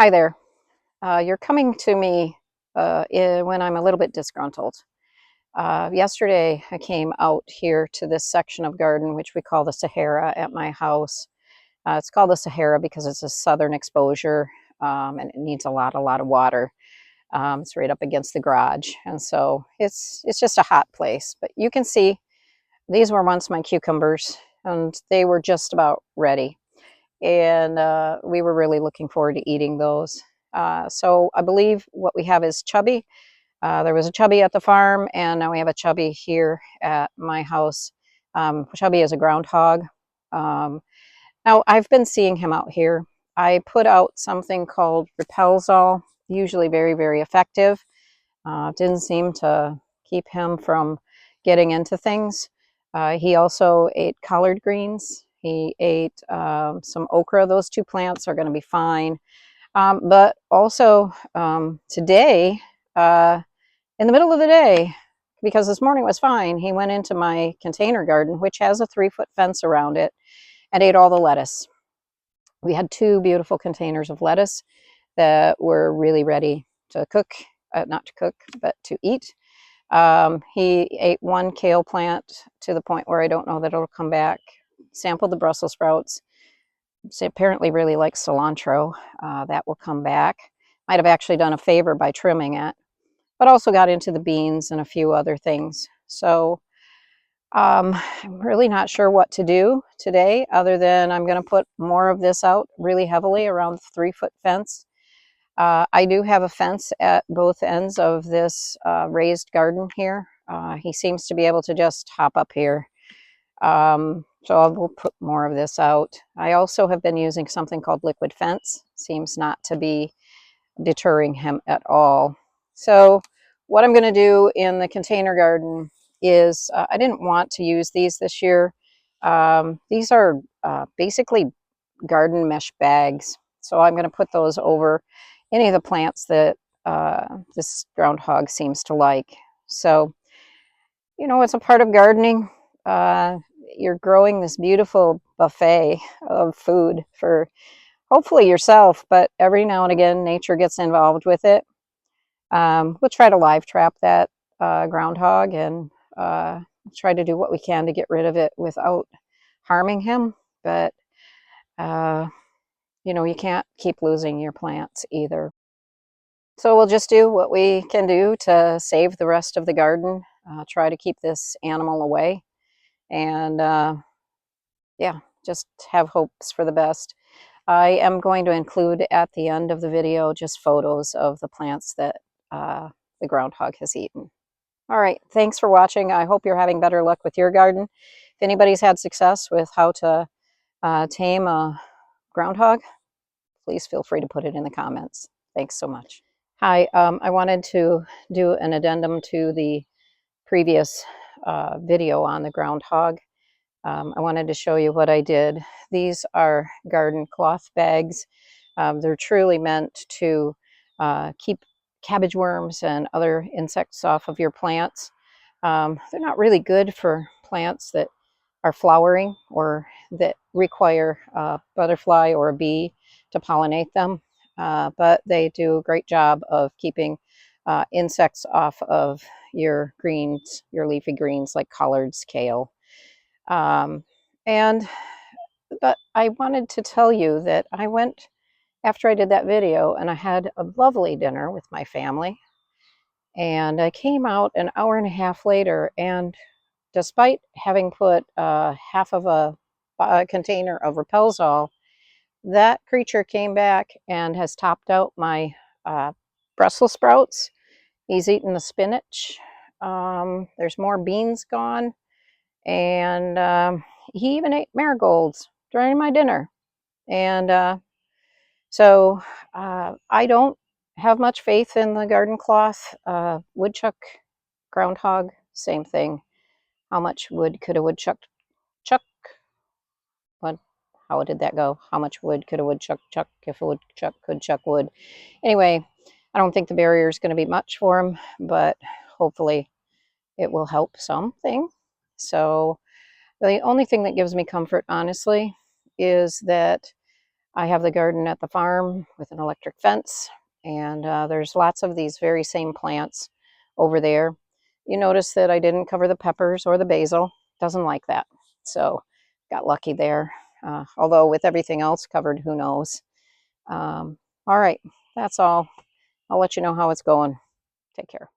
Hi there. You're coming to me when I'm a little bit disgruntled. Yesterday, I came out here to this section of garden, which we call the Sahara at my house. It's called the Sahara because it's a southern exposure and it needs a lot of water. It's right up against the garage, and so it's just a hot place. But you can see these were once my cucumbers, and they were just about ready. And we were really looking forward to eating those. So I believe what we have is chubby. There was a chubby at the farm, and now we have a chubby here at my house. Chubby is a groundhog. Um, Now I've been seeing him out here. I put out something called Repelzol, usually very effective. Didn't seem to keep him from getting into things. He also ate collard greens. He ate some okra. Those two plants are going to be fine. But also today, in the middle of the day, because this morning was fine, he went into my container garden, which has a 3-foot fence around it, and ate all the lettuce. We had 2 beautiful containers of lettuce that were really ready to cook, not to cook, but to eat. He ate 1 kale plant to the point where I don't know that it'll come back. Sampled the Brussels sprouts. So apparently really likes cilantro. That will come back. Might have actually done a favor by trimming it, but also got into the beans and a few other things. So I'm really not sure what to do today other than I'm going to put more of this out really heavily around the 3-foot fence. I do have a fence at both ends of this raised garden here. He seems to be able to just hop up here. So I will put more of this out. I also have been using something called liquid fence. Seems not to be deterring him at all. So what I'm going to do in the container garden is I didn't want to use these this year. These are basically garden mesh bags. So I'm going to put those over any of the plants that this groundhog seems to like. So, you know, it's a part of gardening. You're growing this beautiful buffet of food for hopefully yourself, but every now and again, nature gets involved with it. We'll try to live trap that groundhog and try to do what we can to get rid of it without harming him. But uh, you know, you can't keep losing your plants either. So we'll just do what we can do to save the rest of the garden, try to keep this animal away, and yeah, just have hopes for the best. I am going to include at the end of the video just photos of the plants that uh, the groundhog has eaten. All right, thanks for watching. I hope you're having better luck with your garden. If anybody's had success with how to tame a groundhog, please feel free to put it in the comments. Thanks so much. Hi, I wanted to do an addendum to the previous video on the groundhog. I wanted to show you what I did. These are garden cloth bags. They're truly meant to keep cabbage worms and other insects off of your plants. They're not really good for plants that are flowering or that require a butterfly or a bee to pollinate them, but they do a great job of keeping insects off of your greens, your leafy greens like collards, kale. Um, and but I wanted to tell you that I went after I did that video and I had a lovely dinner with my family. And I came out an hour and a half later, and despite having put half of a container of Repelzol, that creature came back and has topped out my Brussels sprouts. He's eaten the spinach. There's more beans gone. And he even ate marigolds during my dinner. And so I don't have much faith in the garden cloth. Woodchuck, groundhog, same thing. How much wood could a woodchuck chuck? What? How did that go? How much wood could a woodchuck chuck if a woodchuck could chuck wood? Anyway, I don't think the barrier is going to be much for him, but hopefully it will help something. So the only thing that gives me comfort, honestly, is that I have the garden at the farm with an electric fence, and there's lots of these very same plants over there. You notice that I didn't cover the peppers or the basil. Doesn't like that. So got lucky there. Although with everything else covered, who knows? All right, that's all. I'll let you know how it's going. Take care.